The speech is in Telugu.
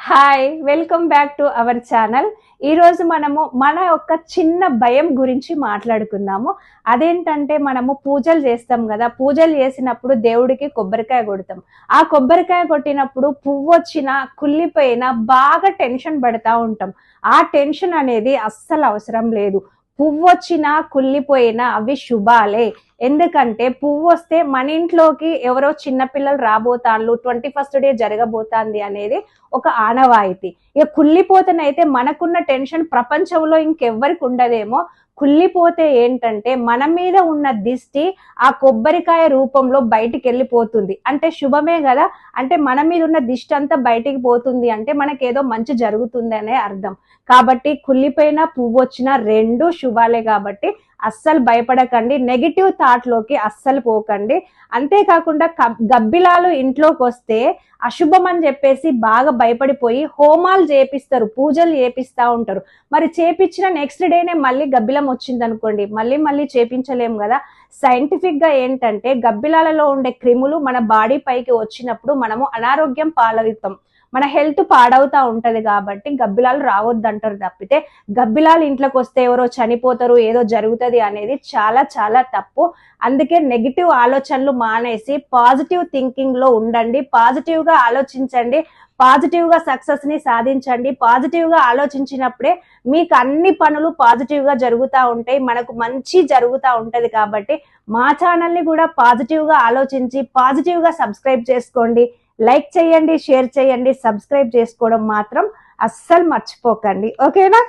Hi, welcome back to our channel. ఈరోజు మనము మన యొక్క చిన్న భయం గురించి మాట్లాడుకుందాము. అదేంటంటే మనము పూజలు చేస్తాం కదా, పూజలు చేసినప్పుడు దేవుడికి కొబ్బరికాయ కొడతాం. ఆ కొబ్బరికాయ కొట్టినప్పుడు పువ్వు వచ్చినా కుళ్ళిపోయినా బాగా టెన్షన్ పడతా ఉంటాం. ఆ టెన్షన్ అనేది అస్సలు అవసరం లేదు. పువ్వు వచ్చినా కుళ్ళిపోయినా అవి శుభాలే. ఎందుకంటే పువ్వు వస్తే మన ఇంట్లోకి ఎవరో చిన్నపిల్లలు రాబోతాళ్ళు, 21st డే జరగబోతాంది అనేది ఒక ఆనవాయితీ. ఇక కుళ్ళిపోతేనైతే మనకున్న టెన్షన్ ప్రపంచంలో ఇంకెవ్వరికి ఉండదేమో. కుళ్ళిపోతే ఏంటంటే మన మీద ఉన్న దిష్టి ఆ కొబ్బరికాయ రూపంలో బయటికి వెళ్ళిపోతుంది. అంటే శుభమే కదా. అంటే మన మీద ఉన్న దిష్టి అంతా బయటికి పోతుంది అంటే మనకేదో మంచి జరుగుతుంది అనే అర్థం. కాబట్టి కుళ్ళిపోయిన పువ్వు వచ్చిన రెండు శుభాలే. కాబట్టి అస్సలు భయపడకండి, నెగిటివ్ థాట్ లోకి అస్సలు పోకండి. అంతేకాకుండా గబ్బిలాలు ఇంట్లోకి వస్తే అశుభం అని చెప్పేసి బాగా భయపడిపోయి హోమాలు చేపిస్తారు, పూజలు చేపిస్తా ఉంటారు. మరి చేపించిన నెక్స్ట్ డేనే మళ్ళీ గబ్బిలం వచ్చింది అనుకోండి, మళ్ళీ చేపించలేము కదా. సైంటిఫిక్ గా ఏంటంటే గబ్బిలాలలో ఉండే క్రిములు మన బాడీ పైకి వచ్చినప్పుడు మనము అనారోగ్యం పాలవుతాం, మన హెల్త్ పాడవుతా ఉంటది. కాబట్టి గబ్బిలాలు రావద్దంటారు తప్పితే గబ్బిలాలు ఇంట్లోకి వస్తే ఎవరో చనిపోతారు, ఏదో జరుగుతుంది అనేది చాలా చాలా తప్పు. అందుకే నెగిటివ్ ఆలోచనలు మానేసి పాజిటివ్ థింకింగ్ లో ఉండండి, పాజిటివ్ గా ఆలోచించండి, పాజిటివ్ గా సక్సెస్ ని సాధించండి. పాజిటివ్ గా ఆలోచించినప్పుడే మీకు అన్ని పనులు పాజిటివ్ గా జరుగుతూ ఉంటాయి, మనకు మంచి జరుగుతూ ఉంటది. కాబట్టి మా ఛానల్ ని కూడా పాజిటివ్ గా ఆలోచించి పాజిటివ్ గా సబ్స్క్రైబ్ చేసుకోండి, లైక్ చేయండి, షేర్ చేయండి, సబ్స్క్రైబ్ చేసుకోవడం మాత్రం అస్సలు మర్చిపోకండి. ఓకేనా?